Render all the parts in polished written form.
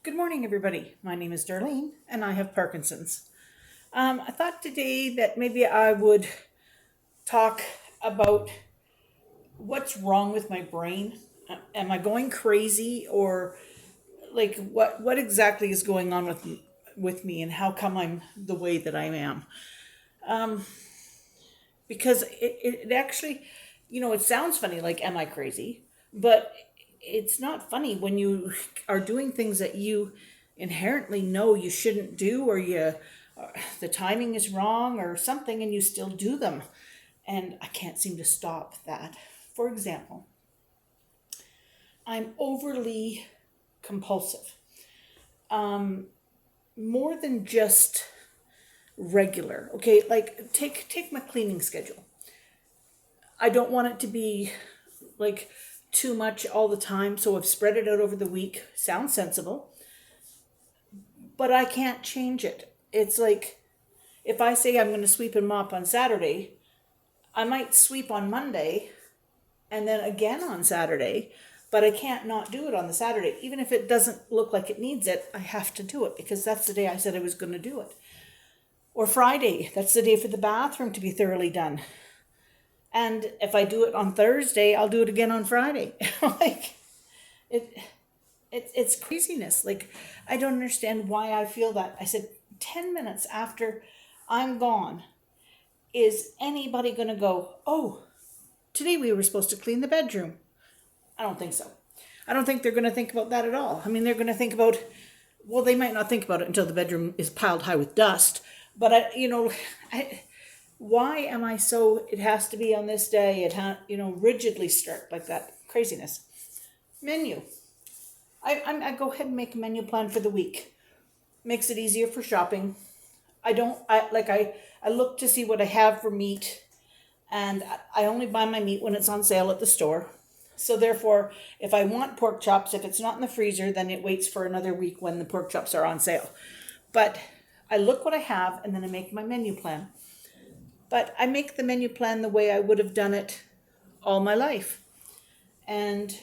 Good morning, everybody. My name is Darlene, and I have Parkinson's. I thought today that maybe I would talk about what's wrong with my brain. Am I going crazy, or like what exactly is going on with me, and how come I'm the way that I am? Because it actually, it sounds funny, like, am I crazy? But it's not funny when you are doing things that you inherently know you shouldn't do, or the timing is wrong or something, and you still do them. And I can't seem to stop that. For example, I'm overly compulsive. More than just regular. Okay, like take my cleaning schedule. I don't want it to be like too much all the time, so I've spread it out over the week. Sounds sensible, but I can't change it. It's like if I say I'm going to sweep and mop on Saturday, I might sweep on Monday and then again on Saturday, but I can't not do it on the Saturday. Even if it doesn't look like it needs it, I have to do it because that's the day I said I was going to do it. Or Friday, that's the day for the bathroom to be thoroughly done. And if I do it on Thursday, I'll do it again on Friday. like it, it's craziness. Like, I don't understand why I feel that. I said 10 minutes after I'm gone, is anybody going to go, oh, today we were supposed to clean the bedroom? I don't think so. I don't think they're going to think about that at all. I mean, they're going to think about, well, they might not think about it until the bedroom is piled high with dust. But why am I so, it has to be on this day, rigidly strict like that? Craziness. Menu. I go ahead and make a menu plan for the week. Makes it easier for shopping. I look to see what I have for meat, and I only buy my meat when it's on sale at the store. So therefore, if I want pork chops, if it's not in the freezer, then it waits for another week when the pork chops are on sale. But I look what I have, and then I make my menu plan. But I make the menu plan the way I would have done it all my life. And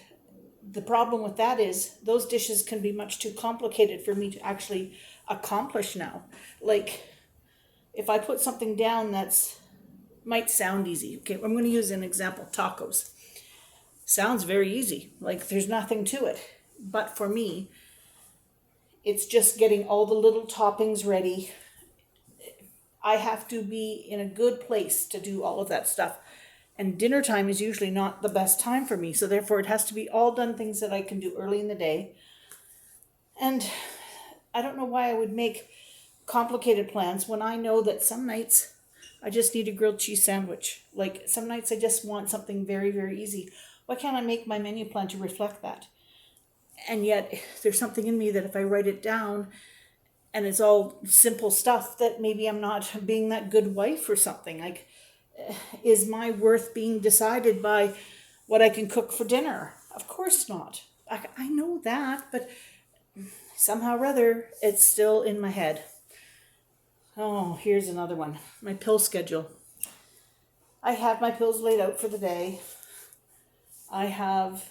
the problem with that is those dishes can be much too complicated for me to actually accomplish now. Like, if I put something down that's might sound easy. Okay, I'm going to use an example, tacos. Sounds very easy. Like, there's nothing to it. But for me, it's just getting all the little toppings ready. I have to be in a good place to do all of that stuff. And dinner time is usually not the best time for me. So therefore it has to be all done things that I can do early in the day. And I don't know why I would make complicated plans when I know that some nights I just need a grilled cheese sandwich. Like, some nights I just want something very, very easy. Why can't I make my menu plan to reflect that? And yet there's something in me that if I write it down and it's all simple stuff, that maybe I'm not being that good wife or something. Like, is my worth being decided by what I can cook for dinner? Of course not. I know that, but somehow or other, it's still in my head. Oh, here's another one. My pill schedule. I have my pills laid out for the day. I have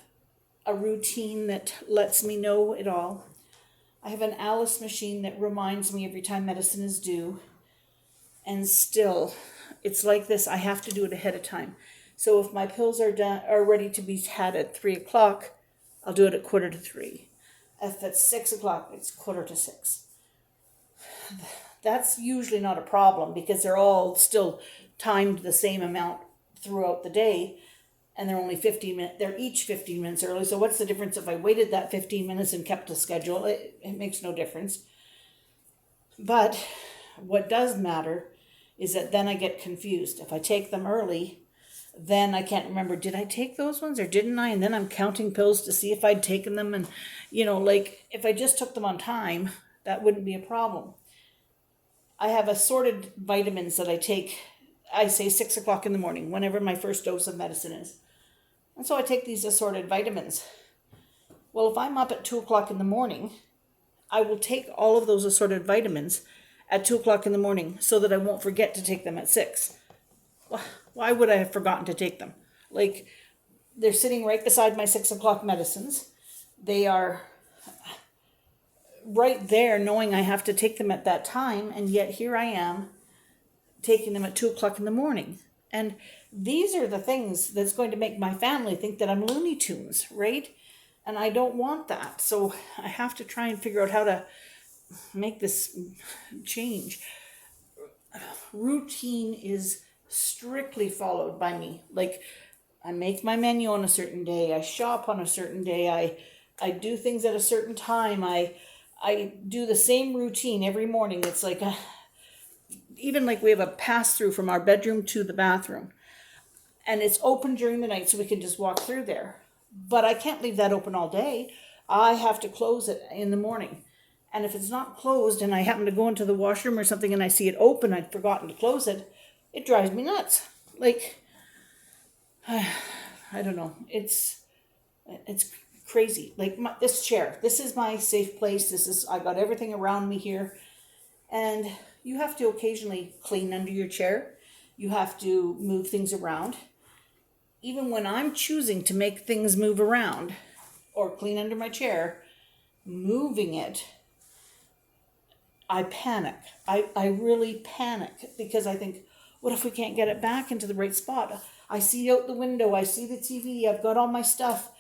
a routine that lets me know it all. I have an Alice machine that reminds me every time medicine is due. And still, it's like this. I have to do it ahead of time. So if my pills are ready to be had at 3:00, I'll do it at 3:15. If it's 6:00, it's 5:45. That's usually not a problem because they're all still timed the same amount throughout the day, and they're only 15 minutes. They're each 15 minutes early. So what's the difference if I waited that 15 minutes and kept a schedule? It makes no difference. But what does matter is that then I get confused. If I take them early, then I can't remember, did I take those ones or didn't I? And then I'm counting pills to see if I'd taken them. And, like, if I just took them on time, that wouldn't be a problem. I have assorted vitamins that I take, I say 6:00 in the morning, whenever my first dose of medicine is. And so I take these assorted vitamins. Well, if I'm up at 2:00 in the morning, I will take all of those assorted vitamins at 2:00 in the morning so that I won't forget to take them at 6. Why would I have forgotten to take them? Like, they're sitting right beside my 6:00 medicines. They are right there knowing I have to take them at that time, and yet here I am taking them at 2 o'clock in the morning. And these are the things that's going to make my family think that I'm Looney Tunes, right? And I don't want that. So I have to try and figure out how to make this change. Routine is strictly followed by me. Like, I make my menu on a certain day. I shop on a certain day. I do things at a certain time. I do the same routine every morning. It's like even like we have a pass through from our bedroom to the bathroom, and it's open during the night so we can just walk through there. But I can't leave that open all day. I have to close it in the morning. And if it's not closed and I happen to go into the washroom or something and I see it open, I'd forgotten to close it, it drives me nuts. Like, I don't know. It's crazy. Like this chair, this is my safe place. I got everything around me here. And you have to occasionally clean under your chair. You have to move things around. Even when I'm choosing to make things move around or clean under my chair, moving it, I panic. I really panic because I think, what if we can't get it back into the right spot? I see out the window, I see the TV, I've got all my stuff.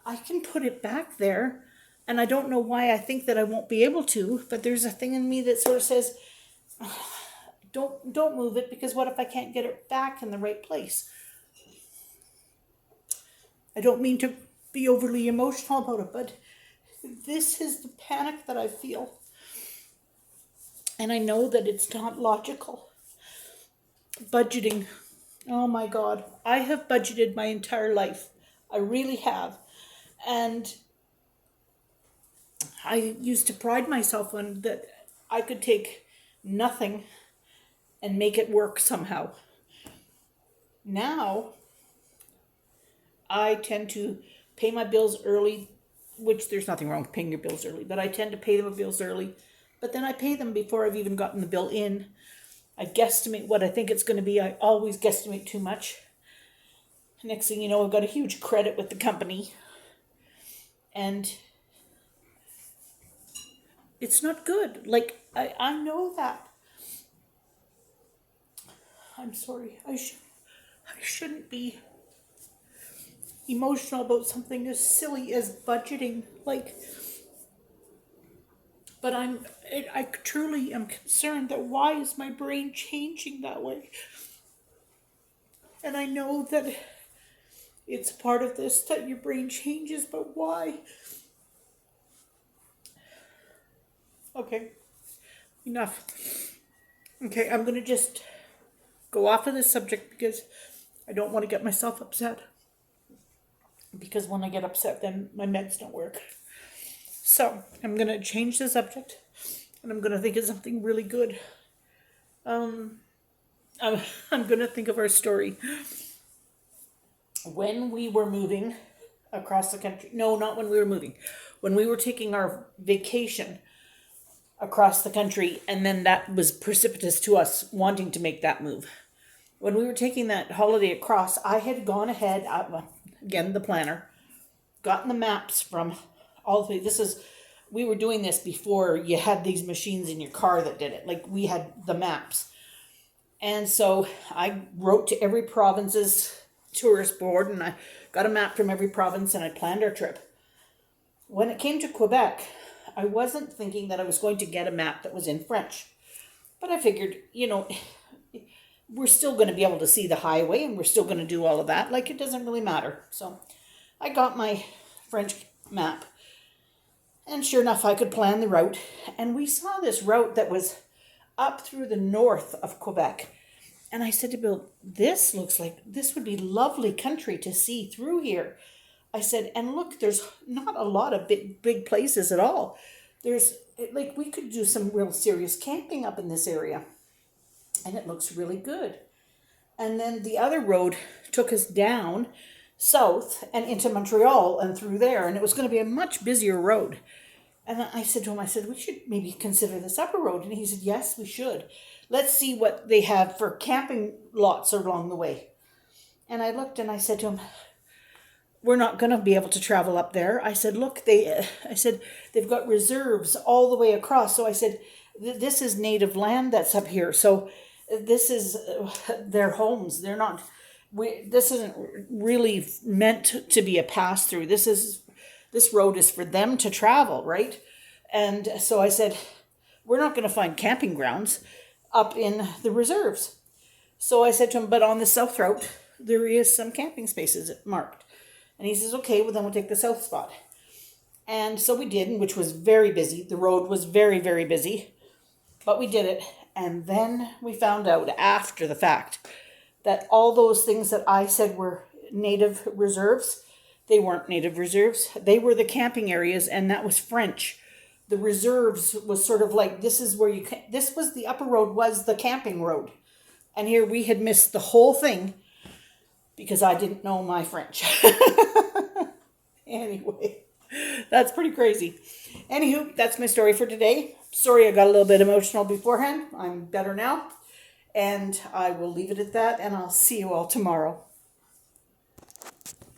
I can put it back there, and I don't know why I think that I won't be able to, but there's a thing in me that sort of says, don't move it, because what if I can't get it back in the right place? I don't mean to be overly emotional about it, but this is the panic that I feel. And I know that it's not logical. Budgeting. Oh my God. I have budgeted my entire life. I really have. And I used to pride myself on that I could take nothing and make it work somehow. Now, I tend to pay my bills early, which there's nothing wrong with paying your bills early, but I tend to pay the bills early. But then I pay them before I've even gotten the bill in. I guesstimate what I think it's going to be. I always guesstimate too much. Next thing you know, I've got a huge credit with the company. And it's not good. Like, I know that. I'm sorry. I shouldn't be emotional about something as silly as budgeting. Like, but I truly am concerned that why is my brain changing that way? And I know that it's part of this, that your brain changes, but why? Okay, enough. Okay, I'm going to just go off of this subject because I don't want to get myself upset. Because when I get upset, then my meds don't work. So, I'm going to change the subject, and I'm going to think of something really good. I'm going to think of our story. When we were moving across the country, no, not when we were moving, when we were taking our vacation across the country, and then that was precipitous to us wanting to make that move. When we were taking that holiday across, I had gone ahead, again, the planner, gotten the maps from all the, we were doing this before you had these machines in your car that did it. Like, we had the maps. And so I wrote to every province's tourist board, and I got a map from every province, and I planned our trip. When it came to Quebec, I wasn't thinking that I was going to get a map that was in French. But I figured, we're still going to be able to see the highway, and we're still going to do all of that. Like, it doesn't really matter. So I got my French map. And sure enough, I could plan the route. And we saw this route that was up through the north of Quebec. And I said to Bill, this looks like this would be lovely country to see through here. I said, and look, there's not a lot of big places at all. We could do some real serious camping up in this area. And it looks really good. And then the other road took us down south and into Montreal and through there. And it was going to be a much busier road. And I said to him, we should maybe consider this upper road. And he said, yes, we should. Let's see what they have for camping lots along the way. And I looked and I said to him, we're not going to be able to travel up there. I said, look, I said, they've got reserves all the way across. So I said, this is native land that's up here. So this is their homes. They're not, this isn't really meant to be a pass through. This road is for them to travel, right? And so I said, we're not going to find camping grounds up in the reserves. So I said to him, but on the south route, there is some camping spaces marked. And he says, okay, well then we'll take the south spot. And so we did, which was very busy. The road was very, very busy, but we did it. And then we found out after the fact that all those things that I said were native reserves, they weren't native reserves. They were the camping areas, and that was French. The reserves was sort of like, this is where you can, this was the upper road was the camping road. And here we had missed the whole thing because I didn't know my French. Anyway, that's pretty crazy. Anywho, that's my story for today. Sorry I got a little bit emotional beforehand. I'm better now. And I will leave it at that, and I'll see you all tomorrow.